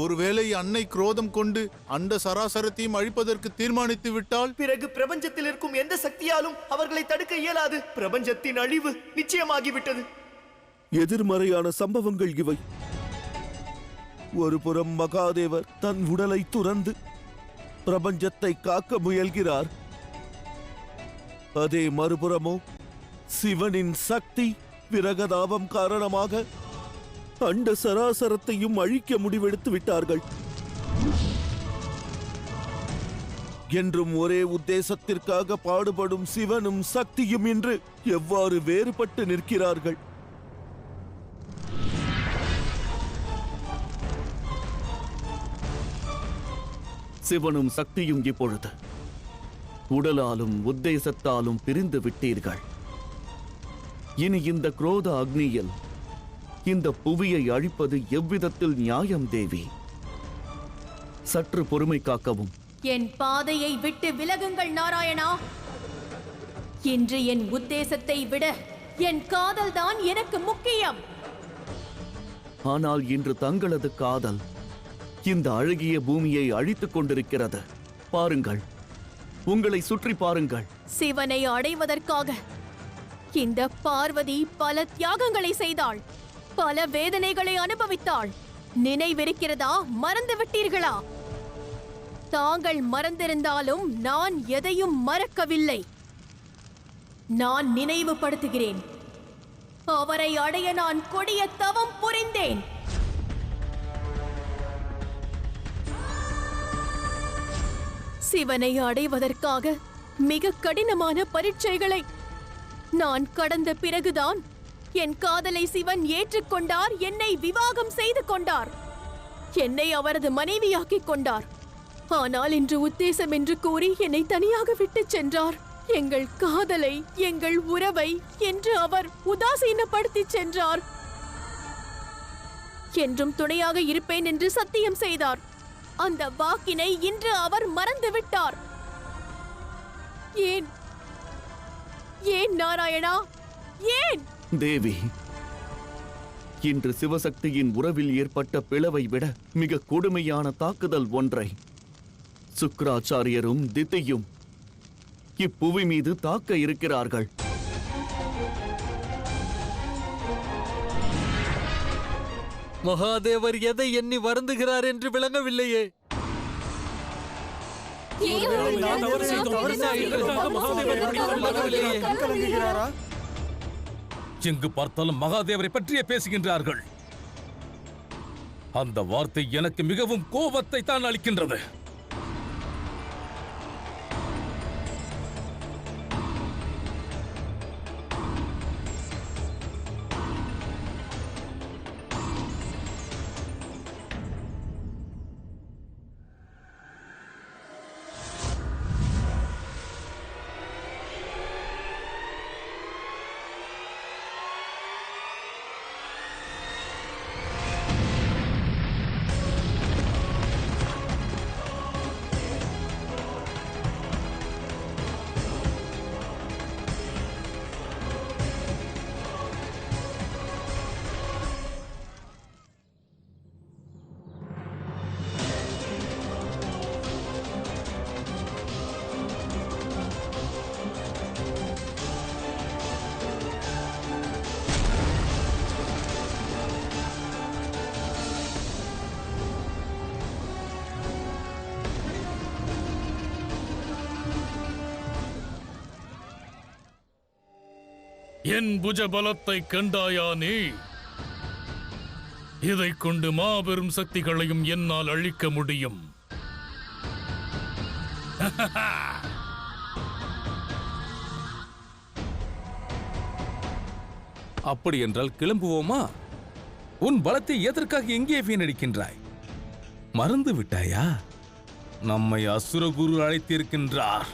ஒருவேளை அன்னை குரோதம் கொண்டு அண்ட சராசரத்தையும் அழிப்பதற்கு தீர்மானித்து விட்டால் பிறகு பிரபஞ்சத்தில் இருக்கும் எந்த சக்தியாலும் அவர்களை தடுக்க இயலாது. பிரபஞ்சத்தின் அழிவு நிச்சயமாகிவிட்டது. எதிர்மறையான சம்பவங்கள் இவை. ஒருபுறம் மகாதேவர் தன் உடலை துறந்து பிரபஞ்சத்தை காக்க முயல்கிறார். அதே மறுபுறமோ சிவனின் சக்தி விரகதாபம் காரணமாக அண்ட சராசரத்தையும் அழிக்க முடிவெடுத்து விட்டார்கள். என்றும் ஒரே உத்தேசத்திற்காக பாடுபடும் சிவனும் சக்தியும் இன்று எவ்வாறு வேறுபட்டு நிற்கிறார்கள்? சிவனும் சக்தியும் இப்பொழுது உடலாலும் உத்தேசத்தாலும் பிரிந்து விட்டீர்கள். இனி இந்த குரோத அக்னியில் இந்த புவியை அழிப்பது எவ்விதத்தில் நியாயம் தேவி? சற்று பொறுமை காக்கவும். என் பாதையை விட்டு விலகுங்கள் நாராயணா. இன்று என் உத்தேசத்தை விட என் காதல்தான் எனக்கு முக்கியம். ஆனால் இன்று தங்களது காதல் இந்த அழகிய பூமியை அழித்துக் கொண்டிருக்கிறது. பாருங்கள், உங்களை சுற்றி பாருங்கள். சிவனை அடைவதற்காக இந்த பார்வதி பல தியாகங்களை செய்தாள், பல வேதனைகளை அனுபவித்தாள். நினைவிருக்கிறதா? மறந்து விட்டீர்களா? தாங்கள் மறந்திருந்தாலும் நான் எதையும் மறக்கவில்லை. நான் நினைவுபடுத்துகிறேன். அவரை அடைய நான் கொடிய தவம் புரிந்தேன். சிவனை அடைவதற்காக மிக கடினமான பரீட்சைகளை நான் கடந்த பிறகுதான் என் காதலை சிவன் ஏற்றுக்கொண்டார். என்னை விவாகம் செய்து கொண்டார். என்னை அவரது மனைவியாக்கிக் கொண்டார். ஆனால் இன்று உத்தேசம் என்று கூறி என்னை தனியாக விட்டுச் சென்றார். எங்கள் காதலை, எங்கள் உறவை என்று அவர் உதாசீனப்படுத்தி சென்றார். என்றும் துணையாக இருப்பேன் என்று சத்தியம் செய்தார். அந்த வாக்கினை இன்று அவர் மறந்துவிட்டார். ஏன் ஏன் நாராயணா, ஏன்? தேவி, இன்று சிவசக்தியின் உறவில் ஏற்பட்ட பிளவை விட மிக கொடுமையான தாக்குதல் ஒன்றை சுக்கிராச்சாரியரும் திதியும் இப்புவி மீது தாக்க இருக்கிறார்கள். மகாதேவர் எதை எண்ணி வருந்துகிறார் என்று விளங்கவில்லையே. எங்கு பார்த்தாலும் மகாதேவரை பற்றியே பேசுகின்றார்கள். அந்த வார்த்தை எனக்கு மிகவும் கோபத்தை தான் அளிக்கின்றது. என் புஜபலத்தை கண்டாயா நீ? இதை கொண்டு மாபெரும் சக்திகளையும் என்னால் அழிக்க முடியும். அப்படி என்றால் கிளம்புவோமா? உன் பலத்தை எதற்காக எங்கே வீணடிக்கின்றாய்? மறந்து விட்டாயா? நம்மை அசுரகுரு அழைத்திருக்கின்றார்.